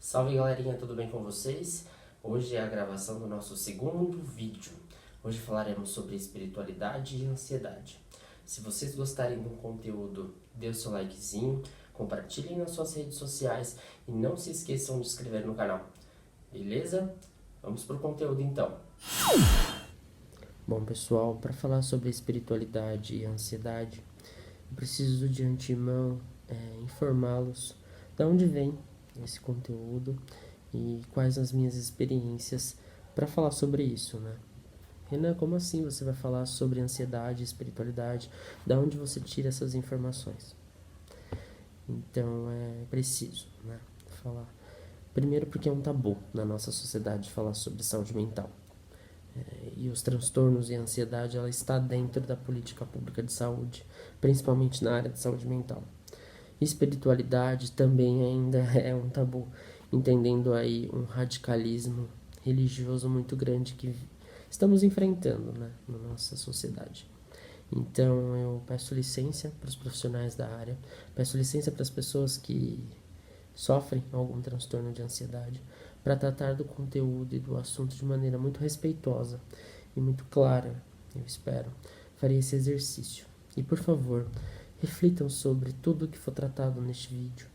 Salve galerinha, tudo bem com vocês? Hoje é a gravação do nosso segundo vídeo. Hoje falaremos sobre espiritualidade e ansiedade. Se vocês gostarem do conteúdo, dê o seu likezinho, compartilhem nas suas redes sociais e não se esqueçam de se inscrever no canal. Beleza? Vamos pro conteúdo então. Bom pessoal, para falar sobre espiritualidade e ansiedade, eu preciso de antemão informá-los de onde vem esse conteúdo e quais as minhas experiências para falar sobre isso, né? Renan, como assim você vai falar sobre ansiedade e espiritualidade? Da onde você tira essas informações? Então é preciso, né, falar. Primeiro porque é um tabu na nossa sociedade falar sobre saúde mental. E os transtornos e a ansiedade, ela está dentro da política pública de saúde, principalmente na área de saúde mental. Espiritualidade também ainda é um tabu, entendendo aí um radicalismo religioso muito grande que estamos enfrentando, né, na nossa sociedade. Então eu peço licença para os profissionais da área, peço licença para as pessoas que sofrem algum transtorno de ansiedade, para tratar do conteúdo e do assunto de maneira muito respeitosa e muito clara, eu espero. Farei esse exercício. E por favor, reflitam sobre tudo o que for tratado neste vídeo.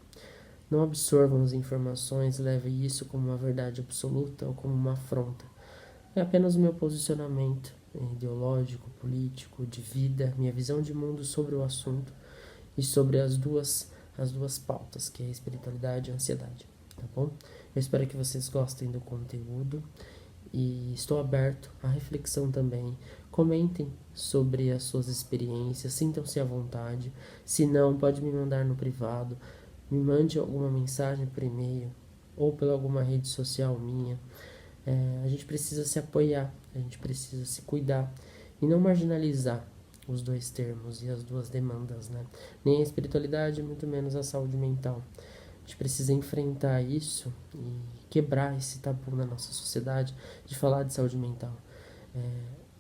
Não absorvam as informações, levem isso como uma verdade absoluta ou como uma afronta. É apenas o meu posicionamento ideológico, político, de vida, minha visão de mundo sobre o assunto e sobre as duas pautas, que é a espiritualidade e a ansiedade, tá bom? Eu espero que vocês gostem do conteúdo e estou aberto à reflexão também. Comentem sobre as suas experiências, sintam-se à vontade. Se não, pode me mandar no privado, me mande alguma mensagem por e-mail ou pela alguma rede social minha. A gente precisa se apoiar, a gente precisa se cuidar e não marginalizar os dois termos e as duas demandas, né? Nem a espiritualidade, muito menos a saúde mental. A gente precisa enfrentar isso e quebrar esse tabu na nossa sociedade de falar de saúde mental.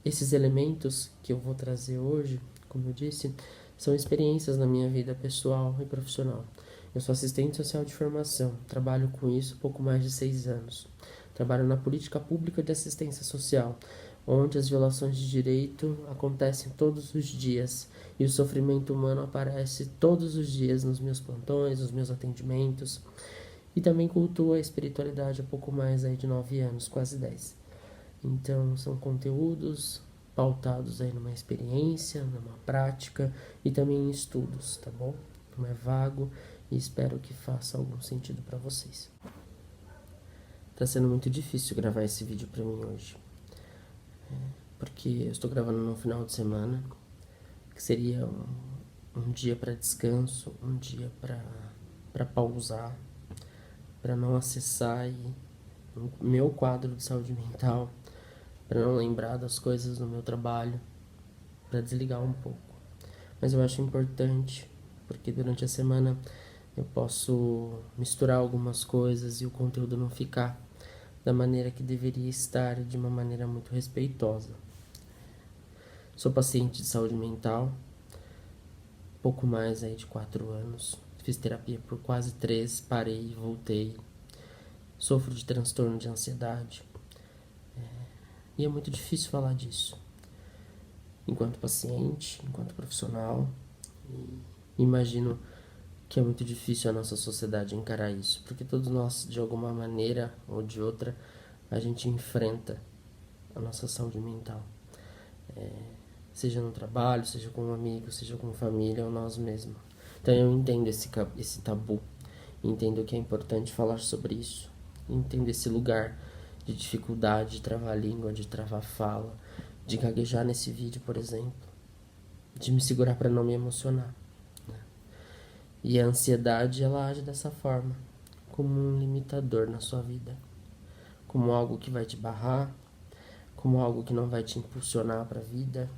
Esses elementos que eu vou trazer hoje, como eu disse, são experiências na minha vida pessoal e profissional. Eu sou assistente social de formação, trabalho com isso há pouco mais de 6 anos. Trabalho na política pública de assistência social, onde as violações de direito acontecem todos os dias e o sofrimento humano aparece todos os dias nos meus plantões, nos meus atendimentos. E também cultuo a espiritualidade há pouco mais aí de 9 anos, quase 10. Então são conteúdos pautados aí numa experiência, numa prática e também em estudos, tá bom? Não é vago e espero que faça algum sentido para vocês. Tá sendo muito difícil gravar esse vídeo para mim hoje, porque eu estou gravando no final de semana, que seria um dia para descanso, um dia para pausar, para não acessar o meu quadro de saúde mental, para não lembrar das coisas do meu trabalho, para desligar um pouco. Mas eu acho importante, porque durante a semana eu posso misturar algumas coisas e o conteúdo não ficar da maneira que deveria estar, de uma maneira muito respeitosa. Sou paciente de saúde mental, pouco mais aí de 4 anos. Fiz terapia por quase 3, parei e voltei. Sofro de transtorno de ansiedade. E é muito difícil falar disso. Enquanto paciente, enquanto profissional. E imagino que é muito difícil a nossa sociedade encarar isso. Porque todos nós, de alguma maneira ou de outra, a gente enfrenta a nossa saúde mental. Seja no trabalho, seja com um amigo, seja com família ou nós mesmos. Então eu entendo esse tabu. Entendo que é importante falar sobre isso. Entendo esse lugar de dificuldade, de travar a língua, de travar a fala, de gaguejar nesse vídeo, por exemplo, de me segurar para não me emocionar, né? E a ansiedade, ela age dessa forma, como um limitador na sua vida, como algo que vai te barrar, como algo que não vai te impulsionar para a vida,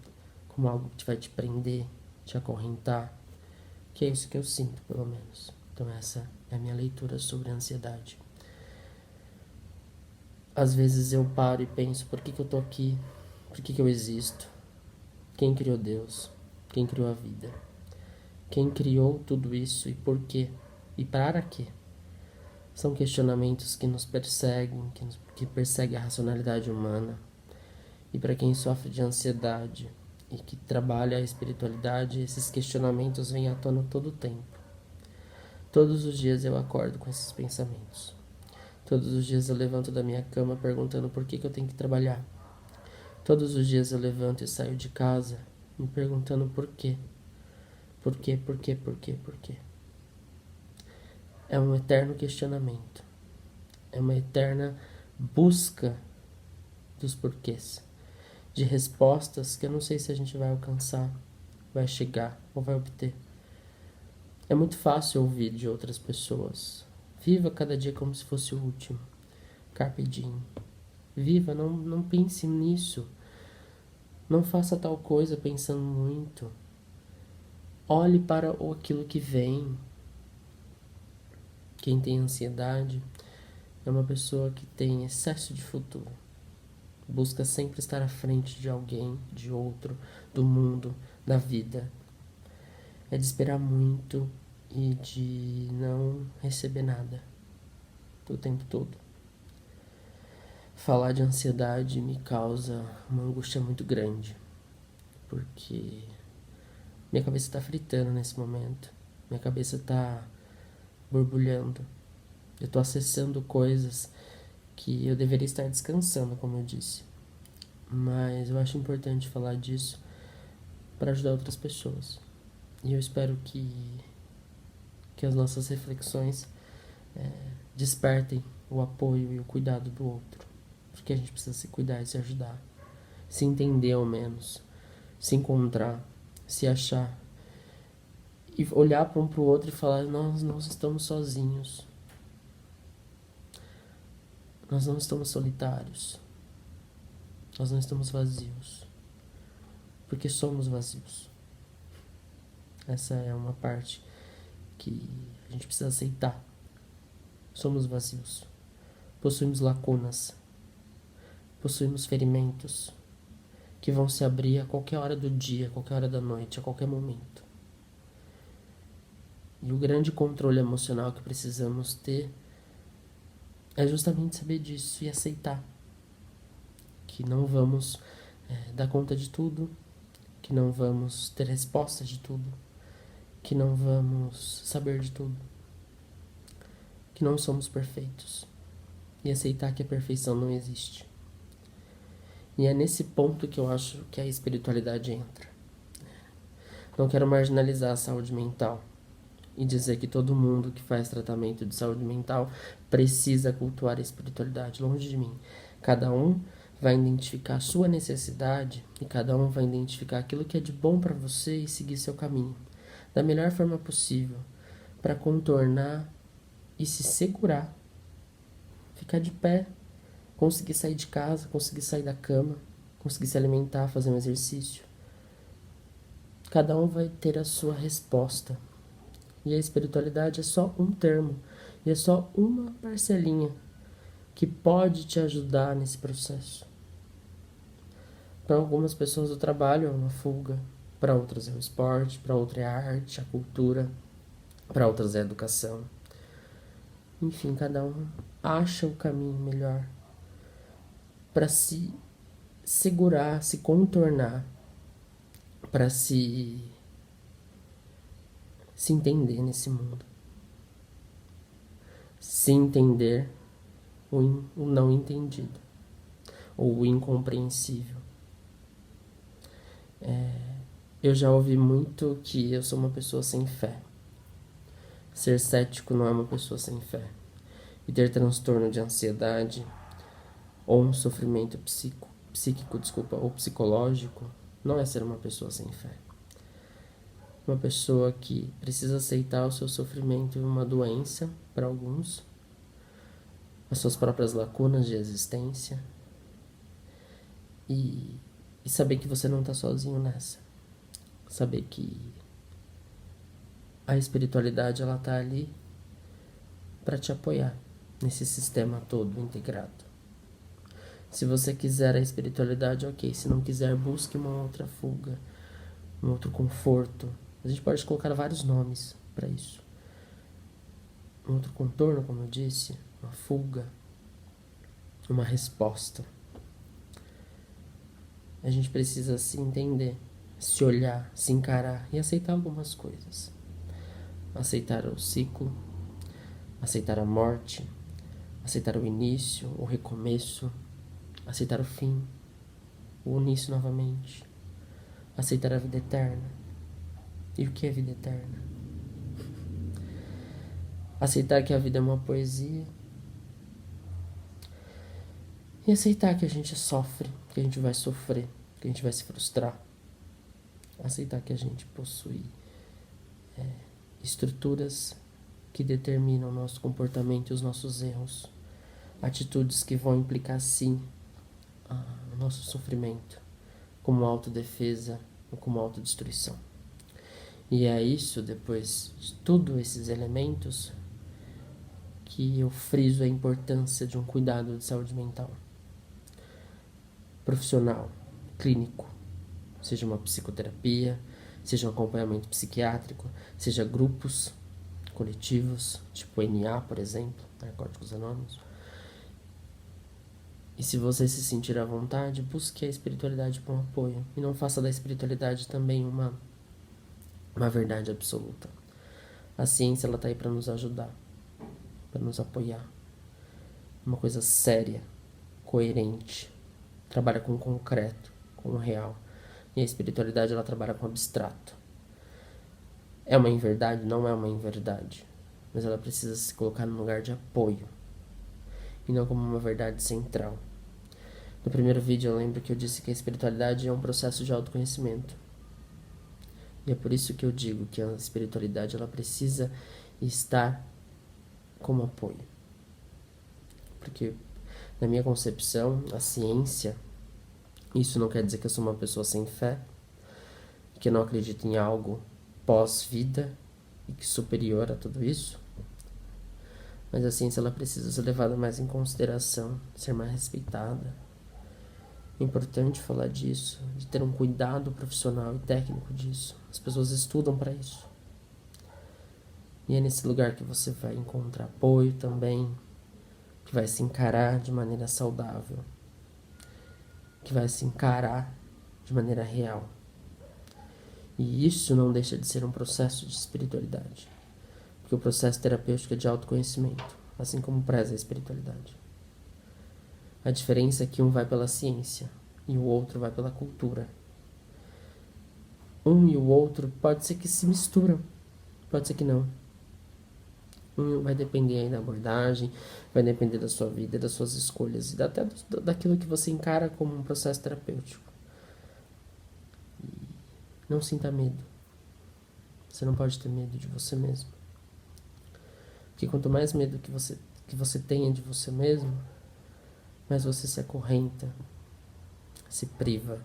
como algo que vai te prender, te acorrentar, que é isso que eu sinto, pelo menos. Então essa é a minha leitura sobre a ansiedade. Às vezes eu paro e penso, por que eu tô aqui? Por que eu existo? Quem criou Deus? Quem criou a vida? Quem criou tudo isso e por quê? E para quê? São questionamentos que nos perseguem, que perseguem a racionalidade humana. E para quem sofre de ansiedade e que trabalha a espiritualidade, esses questionamentos vêm à tona todo o tempo. Todos os dias eu acordo com esses pensamentos. Todos os dias eu levanto da minha cama perguntando por que eu tenho que trabalhar. Todos os dias eu levanto e saio de casa me perguntando por quê. Por quê, por quê, por quê, por quê. É um eterno questionamento. É uma eterna busca dos porquês. De respostas que eu não sei se a gente vai alcançar, vai chegar ou vai obter. É muito fácil ouvir de outras pessoas. Viva cada dia como se fosse o último. Carpe diem. Viva, não pense nisso. Não faça tal coisa pensando muito. Olhe para aquilo que vem. Quem tem ansiedade é uma pessoa que tem excesso de futuro. Busca sempre estar à frente de alguém, de outro, do mundo, da vida. É de esperar muito e de não receber nada o tempo todo. Falar de ansiedade me causa uma angústia muito grande, porque minha cabeça está fritando nesse momento, minha cabeça está borbulhando, eu estou acessando coisas que eu deveria estar descansando, como eu disse, mas eu acho importante falar disso para ajudar outras pessoas, e eu espero que as nossas reflexões despertem o apoio e o cuidado do outro. Porque a gente precisa se cuidar e se ajudar. Se entender ao menos. Se encontrar. Se achar. E olhar para um para o outro e falar: nós não estamos sozinhos. Nós não estamos solitários. Nós não estamos vazios. Porque somos vazios. Essa é uma parte que a gente precisa aceitar. Somos vazios. Possuímos lacunas. Possuímos ferimentos que vão se abrir a qualquer hora do dia, a qualquer hora da noite, a qualquer momento. E o grande controle emocional que precisamos ter é justamente saber disso e aceitar que não vamos dar conta de tudo, que não vamos ter respostas de tudo, que não vamos saber de tudo, que não somos perfeitos e aceitar que a perfeição não existe. E é nesse ponto que eu acho que a espiritualidade entra. Não quero marginalizar a saúde mental e dizer que todo mundo que faz tratamento de saúde mental precisa cultuar a espiritualidade. Longe de mim. Cada um vai identificar a sua necessidade e cada um vai identificar aquilo que é de bom para você e seguir seu caminho da melhor forma possível para contornar e se segurar, ficar de pé, conseguir sair de casa, conseguir sair da cama, conseguir se alimentar, fazer um exercício. Cada um vai ter a sua resposta. E a espiritualidade é só um termo, e é só uma parcelinha que pode te ajudar nesse processo. Para algumas pessoas o trabalho é uma fuga, para outras é o esporte, para outras é a arte, a cultura, para outras é a educação. Enfim, cada um acha o caminho melhor para se segurar, se contornar, para se entender nesse mundo. Se entender o não entendido, ou o incompreensível. Eu já ouvi muito que eu sou uma pessoa sem fé. Ser cético não é uma pessoa sem fé. E ter transtorno de ansiedade ou um sofrimento psíquico, ou psicológico não é ser uma pessoa sem fé. Uma pessoa que precisa aceitar o seu sofrimento e uma doença, para alguns, as suas próprias lacunas de existência e saber que você não está sozinho nessa. Saber que a espiritualidade ela tá ali para te apoiar nesse sistema todo integrado. Se você quiser a espiritualidade, ok. Se não quiser, busque uma outra fuga, um outro conforto. A gente pode colocar vários nomes para isso. um outro contorno, como eu disse, uma fuga, uma resposta. A gente precisa se entender, se olhar, se encarar e aceitar algumas coisas. Aceitar o ciclo, aceitar a morte, aceitar o início, o recomeço, aceitar o fim, o início novamente, aceitar a vida eterna. E o que é vida eterna? Aceitar que a vida é uma poesia e aceitar que a gente sofre, que a gente vai sofrer, que a gente vai se frustrar. Aceitar que a gente possui estruturas que determinam o nosso comportamento e os nossos erros. Atitudes que vão implicar, sim, o nosso sofrimento, como autodefesa ou como autodestruição. E é isso, depois de todos esses elementos, que eu friso a importância de um cuidado de saúde mental. Profissional, clínico, seja uma psicoterapia, seja um acompanhamento psiquiátrico, seja grupos coletivos, tipo NA, por exemplo, Narcóticos Anônimos. E se você se sentir à vontade, busque a espiritualidade como apoio. E não faça da espiritualidade também uma verdade absoluta. A ciência ela tá aí para nos ajudar, para nos apoiar. Uma coisa séria, coerente. Trabalha com o concreto, com o real. E a espiritualidade ela trabalha com o abstrato. É uma inverdade? Não é uma inverdade. Mas ela precisa se colocar no lugar de apoio. E não como uma verdade central. No primeiro vídeo eu lembro que eu disse que a espiritualidade é um processo de autoconhecimento. E é por isso que eu digo que a espiritualidade ela precisa estar como apoio. Porque, na minha concepção, a ciência, isso não quer dizer que eu sou uma pessoa sem fé, que eu não acredito em algo pós-vida e que superior a tudo isso. Mas a ciência ela precisa ser levada mais em consideração, ser mais respeitada. É importante falar disso, de ter um cuidado profissional e técnico disso. As pessoas estudam para isso. E é nesse lugar que você vai encontrar apoio também, que vai se encarar de maneira saudável, que vai se encarar de maneira real. E isso não deixa de ser um processo de espiritualidade, porque o processo terapêutico é de autoconhecimento, assim como preza a espiritualidade. A diferença é que um vai pela ciência e o outro vai pela cultura. Um e o outro pode ser que se misturam, pode ser que não. Um vai depender aí da abordagem, vai depender da sua vida, das suas escolhas e até daquilo que você encara como um processo terapêutico. E não sinta medo. Você não pode ter medo de você mesmo. Porque quanto mais medo que você tenha de você mesmo, mais você se acorrenta, se priva,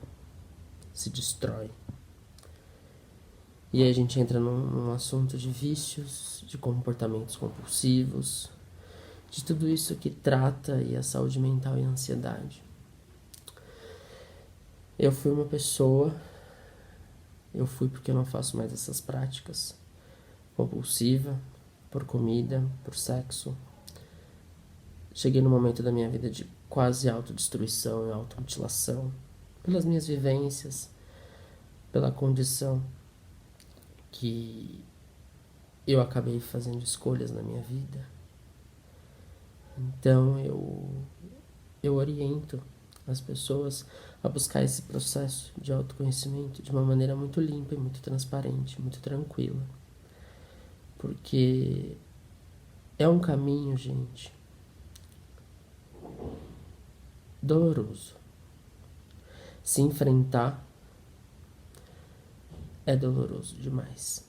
se destrói. E aí a gente entra num assunto de vícios, de comportamentos compulsivos, de tudo isso que trata aí a saúde mental e a ansiedade. Eu fui uma pessoa, porque eu não faço mais essas práticas, compulsiva, por comida, por sexo. Cheguei no momento da minha vida de quase autodestruição e automutilação, pelas minhas vivências, pela condição que eu acabei fazendo escolhas na minha vida. Então eu oriento as pessoas a buscar esse processo de autoconhecimento de uma maneira muito limpa e muito transparente, muito tranquila. Porque é um caminho, gente, doloroso. Se enfrentar é doloroso demais.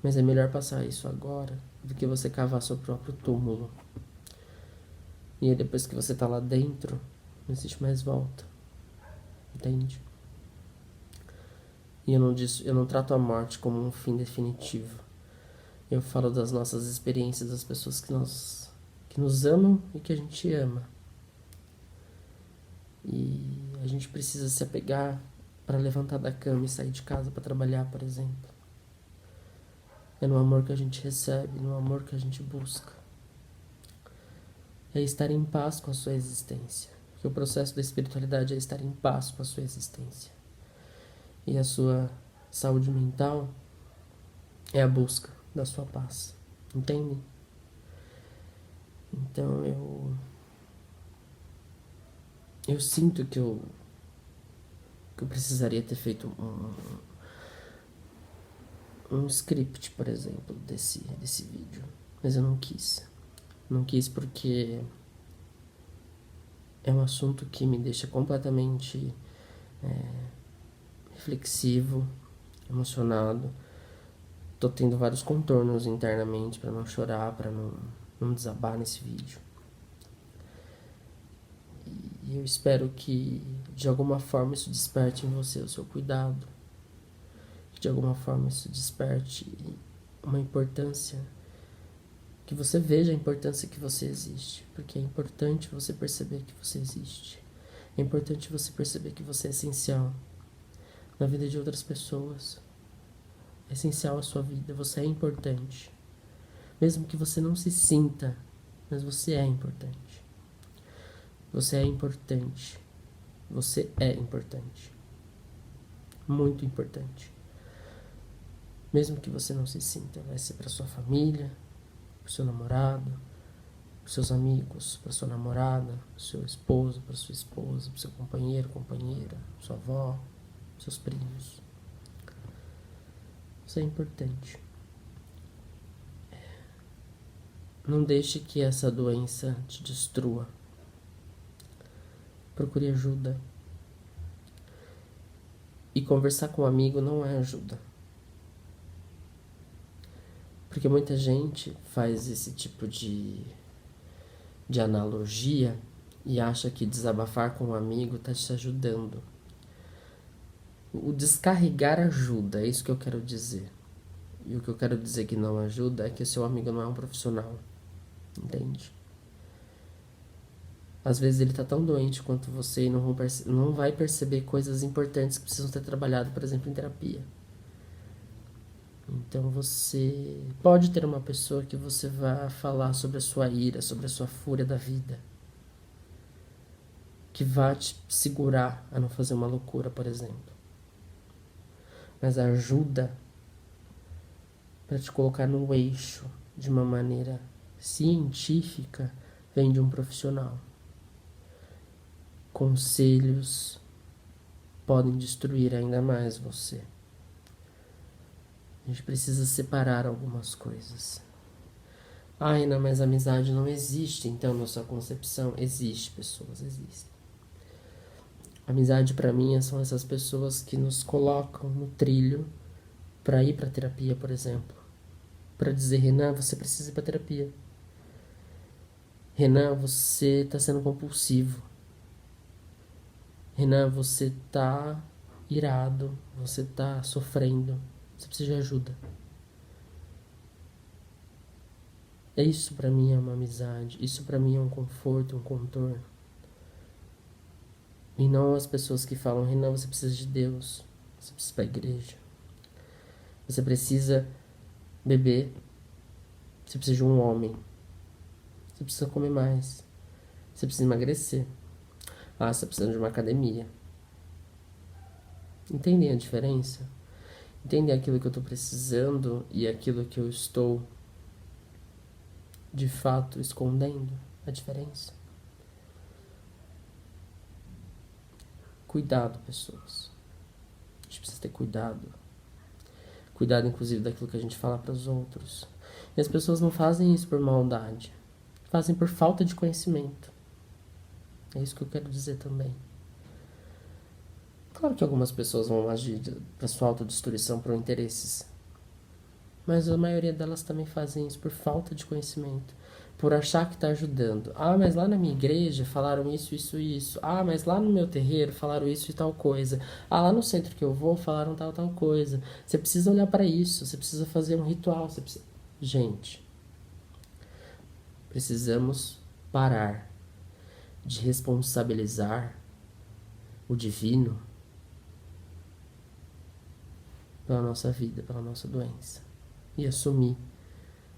Mas é melhor passar isso agora do que você cavar seu próprio túmulo. E aí depois que você tá lá dentro, não existe mais volta. Entende? E eu não trato a morte como um fim definitivo. Eu falo das nossas experiências, das pessoas que nos amam e que a gente ama. E a gente precisa se apegar para levantar da cama e sair de casa para trabalhar, por exemplo. É no amor que a gente recebe, no amor que a gente busca. É estar em paz com a sua existência. Porque o processo da espiritualidade é estar em paz com a sua existência. E a sua saúde mental é a busca da sua paz. Entendem? Então eu sinto que eu precisaria ter feito um script, por exemplo, desse vídeo. Mas eu não quis. Não quis porque é um assunto que me deixa completamente reflexivo, emocionado. Tô tendo vários contornos internamente para não chorar, para não desabar nesse vídeo. E eu espero que de alguma forma isso desperte em você o seu cuidado. Que de alguma forma isso desperte uma importância, que você veja a importância que você existe, porque é importante você perceber que você existe. É importante você perceber que você é essencial na vida de outras pessoas. É essencial à sua vida, você é importante. Mesmo que você não se sinta, mas você é importante. Você é importante. Você é importante. Muito importante. Mesmo que você não se sinta, vai ser para sua família, para o seu namorado, para seus amigos, para sua namorada, para seu esposo, para sua esposa, para seu companheiro, companheira, sua avó, seus primos. Isso é importante. Não deixe que essa doença te destrua. Procure ajuda. E conversar com um amigo não é ajuda. Porque muita gente faz esse tipo de analogia e acha que desabafar com um amigo está te ajudando. O descarregar ajuda, é isso que eu quero dizer. E o que eu quero dizer que não ajuda é que o seu amigo não é um profissional. Entende? Às vezes ele tá tão doente quanto você e não vai perceber coisas importantes que precisam ser trabalhadas, por exemplo, em terapia. Então você pode ter uma pessoa que você vai falar sobre a sua ira, sobre a sua fúria da vida, que vai te segurar a não fazer uma loucura, por exemplo. Mas a ajuda para te colocar no eixo de uma maneira científica vem de um profissional. Conselhos podem destruir ainda mais você. A gente precisa separar algumas coisas. Ai, não, mas a amizade não existe, então, na sua concepção. Existe, pessoas, existem. Amizade para mim são essas pessoas que nos colocam no trilho para ir para terapia, por exemplo. Para dizer, Renan, você precisa ir para terapia. Renan, você está sendo compulsivo. Renan, você tá irado, você tá sofrendo, você precisa de ajuda. Isso pra mim é uma amizade, isso pra mim é um conforto, um contorno. E não as pessoas que falam, Renan, você precisa de Deus, você precisa ir pra igreja, você precisa beber, você precisa de um homem, você precisa comer mais, você precisa emagrecer. Ah, você tá precisando de uma academia. Entendem a diferença? Entendem aquilo que eu tô precisando e aquilo que eu estou de fato escondendo? A diferença? Cuidado, pessoas. A gente precisa ter cuidado. Cuidado, inclusive, daquilo que a gente fala para os outros. E as pessoas não fazem isso por maldade. Fazem por falta de conhecimento. É isso que eu quero dizer também. Claro que algumas pessoas vão agir para sua autodestruição por interesses. Mas a maioria delas também fazem isso por falta de conhecimento. Por achar que está ajudando. Ah, mas lá na minha igreja falaram isso, isso e isso. Ah, mas lá no meu terreiro falaram isso e tal coisa. Ah, lá no centro que eu vou falaram tal, tal coisa. Você precisa olhar para isso, você precisa fazer um ritual. Gente, precisamos parar de responsabilizar o divino pela nossa vida, pela nossa doença. e assumir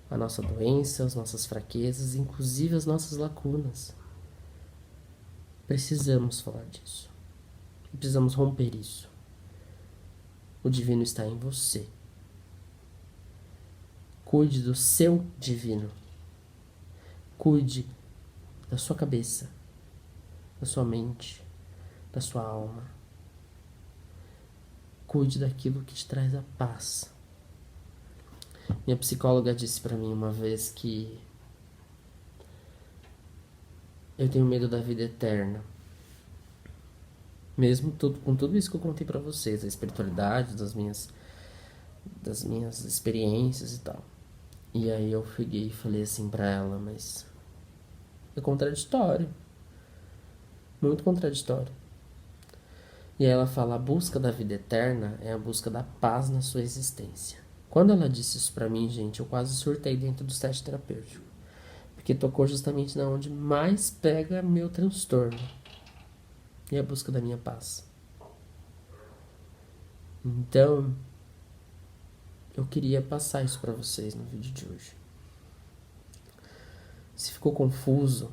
a nossa doença, as nossas fraquezas, inclusive as nossas lacunas. Precisamos falar disso. Precisamos romper isso. O divino está em você. Cuide do seu divino. Cuide da sua cabeça, da sua mente, da sua alma. Cuide daquilo que te traz a paz. Minha psicóloga disse pra mim uma vez que eu tenho medo da vida eterna. Mesmo com tudo isso que eu contei pra vocês, a espiritualidade, das minhas experiências e tal. E aí eu peguei e falei assim pra ela, mas é contraditório. Muito contraditório. E aí ela fala, a busca da vida eterna é a busca da paz na sua existência. Quando ela disse isso pra mim, gente, eu quase surtei dentro do teste terapêutico. Porque tocou justamente na onde mais pega meu transtorno. E a busca da minha paz. Então, eu queria passar isso pra vocês no vídeo de hoje. Se ficou confuso,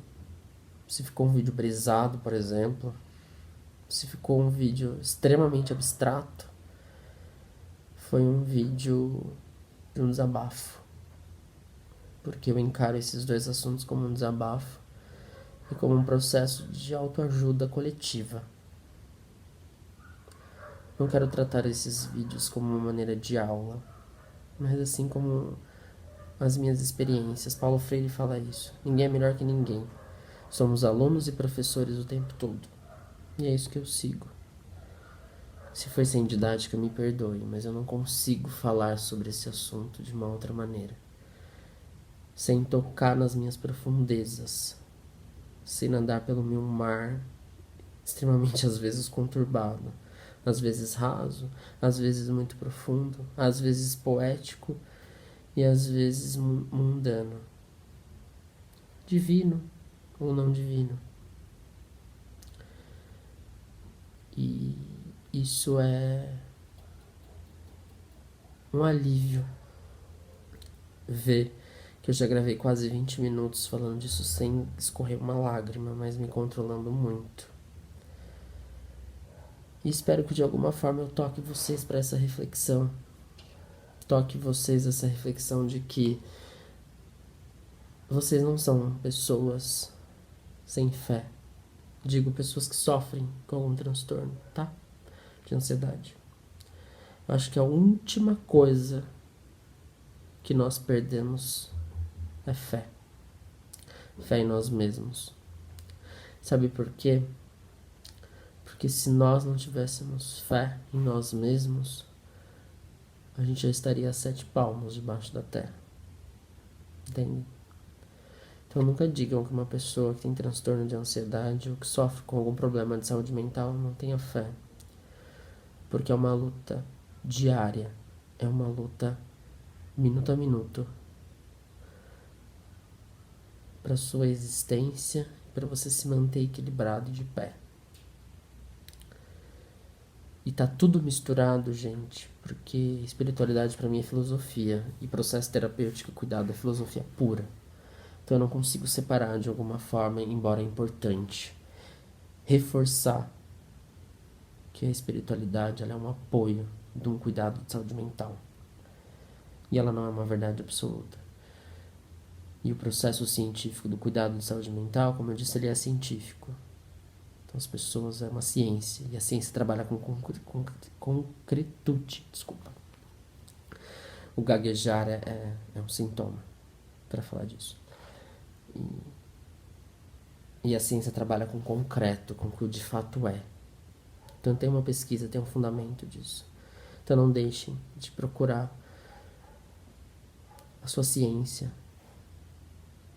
se ficou um vídeo brisado, por exemplo, se ficou um vídeo extremamente abstrato, foi um vídeo de um desabafo. Porque eu encaro esses dois assuntos como um desabafo e como um processo de autoajuda coletiva. Não quero tratar esses vídeos como uma maneira de aula, mas assim como as minhas experiências. Paulo Freire fala isso. Ninguém é melhor que ninguém. Somos alunos e professores o tempo todo. E é isso que eu sigo. Se foi sem didática, me perdoe, mas eu não consigo falar sobre esse assunto de uma outra maneira. Sem tocar nas minhas profundezas. Sem nadar pelo meu mar, extremamente às vezes conturbado. Às vezes raso, às vezes muito profundo, às vezes poético e às vezes mundano. Divino ou não divino. E isso é um alívio ver que eu já gravei quase 20 minutos falando disso sem escorrer uma lágrima, mas me controlando muito. E espero que de alguma forma eu toque vocês para essa reflexão. Toque vocês essa reflexão de que vocês não são pessoas sem fé. Digo pessoas que sofrem com algum transtorno, tá? De ansiedade. Eu acho que a última coisa que nós perdemos é fé. Fé em nós mesmos. Sabe por quê? Porque se nós não tivéssemos fé em nós mesmos, a gente já estaria a 7 palmos debaixo da terra. Entende? Então nunca digam que uma pessoa que tem transtorno de ansiedade ou que sofre com algum problema de saúde mental não tenha fé. Porque é uma luta diária. É uma luta minuto a minuto. Para sua existência, para você se manter equilibrado de pé. E tá tudo misturado, gente, porque espiritualidade para mim é filosofia e processo terapêutico e cuidado é filosofia pura. Então eu não consigo separar de alguma forma, embora é importante reforçar que a espiritualidade ela é um apoio de um cuidado de saúde mental. E ela não é uma verdade absoluta. E o processo científico do cuidado de saúde mental, como eu disse, ele é científico. Então as pessoas, é uma ciência, e a ciência trabalha com concretude, desculpa. O gaguejar é um sintoma para falar disso. E a ciência trabalha com concreto, com o que de fato é. Então tem uma pesquisa, tem um fundamento disso. Então não deixem de procurar a sua ciência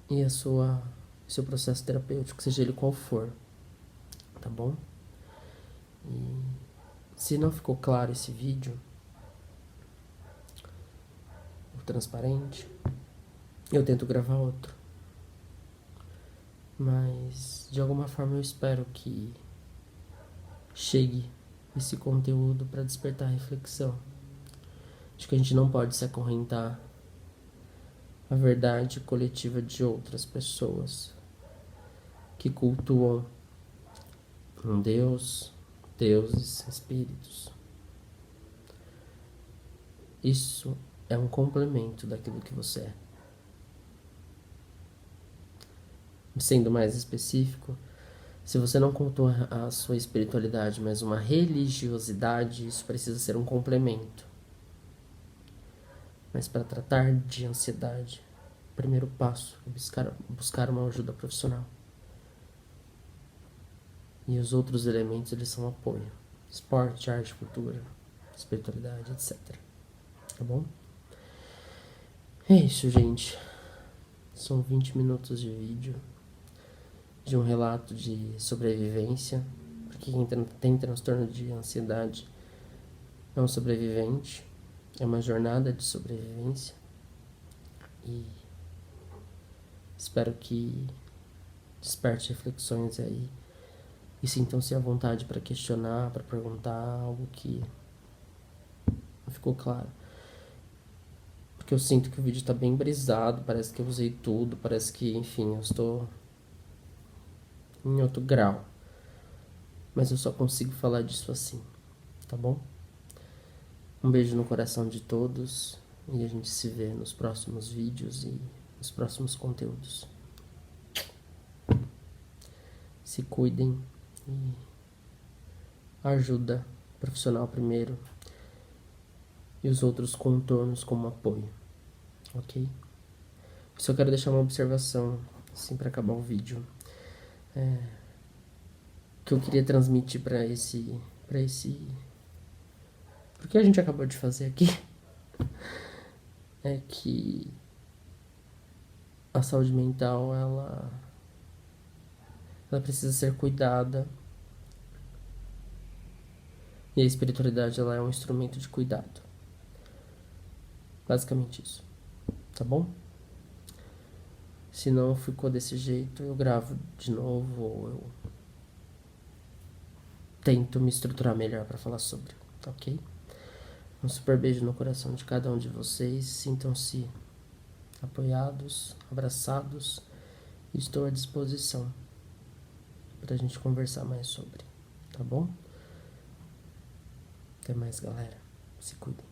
e seu processo terapêutico, seja ele qual for. Tá bom? E se não ficou claro esse vídeo, o transparente, eu tento gravar outro. Mas de alguma forma eu espero que chegue esse conteúdo para despertar reflexão. Acho que a gente não pode se acorrentar a verdade coletiva de outras pessoas que cultuam um Deus, deuses, espíritos. Isso é um complemento daquilo que você é. Sendo mais específico, se você não cultua a sua espiritualidade, mas uma religiosidade, isso precisa ser um complemento. Mas para tratar de ansiedade, o primeiro passo é buscar uma ajuda profissional. E os outros elementos, eles são apoio. Esporte, arte, cultura, espiritualidade, etc. Tá bom? É isso, gente. São 20 minutos de vídeo de um relato de sobrevivência. Porque quem tem transtorno de ansiedade é um sobrevivente. É uma jornada de sobrevivência. E espero que desperte reflexões aí. E sintam-se à vontade para questionar, para perguntar algo que não ficou claro. Porque eu sinto que o vídeo tá bem brisado, parece que eu usei tudo, parece que, enfim, eu estou em outro grau. Mas eu só consigo falar disso assim, tá bom? Um beijo no coração de todos e a gente se vê nos próximos vídeos e nos próximos conteúdos. Se cuidem e ajuda profissional primeiro e os outros contornos como apoio, ok? Só quero deixar uma observação, assim, para acabar o vídeo. Que eu queria transmitir para esse... O que a gente acabou de fazer aqui é que a saúde mental, ela precisa ser cuidada. E a espiritualidade, ela é um instrumento de cuidado. Basicamente isso. Tá bom? Se não ficou desse jeito, eu gravo de novo ou eu tento me estruturar melhor para falar sobre, ok? Um super beijo no coração de cada um de vocês. Sintam-se apoiados, abraçados. Estou à disposição pra gente conversar mais sobre, tá bom? Até mais, galera. Se cuidem.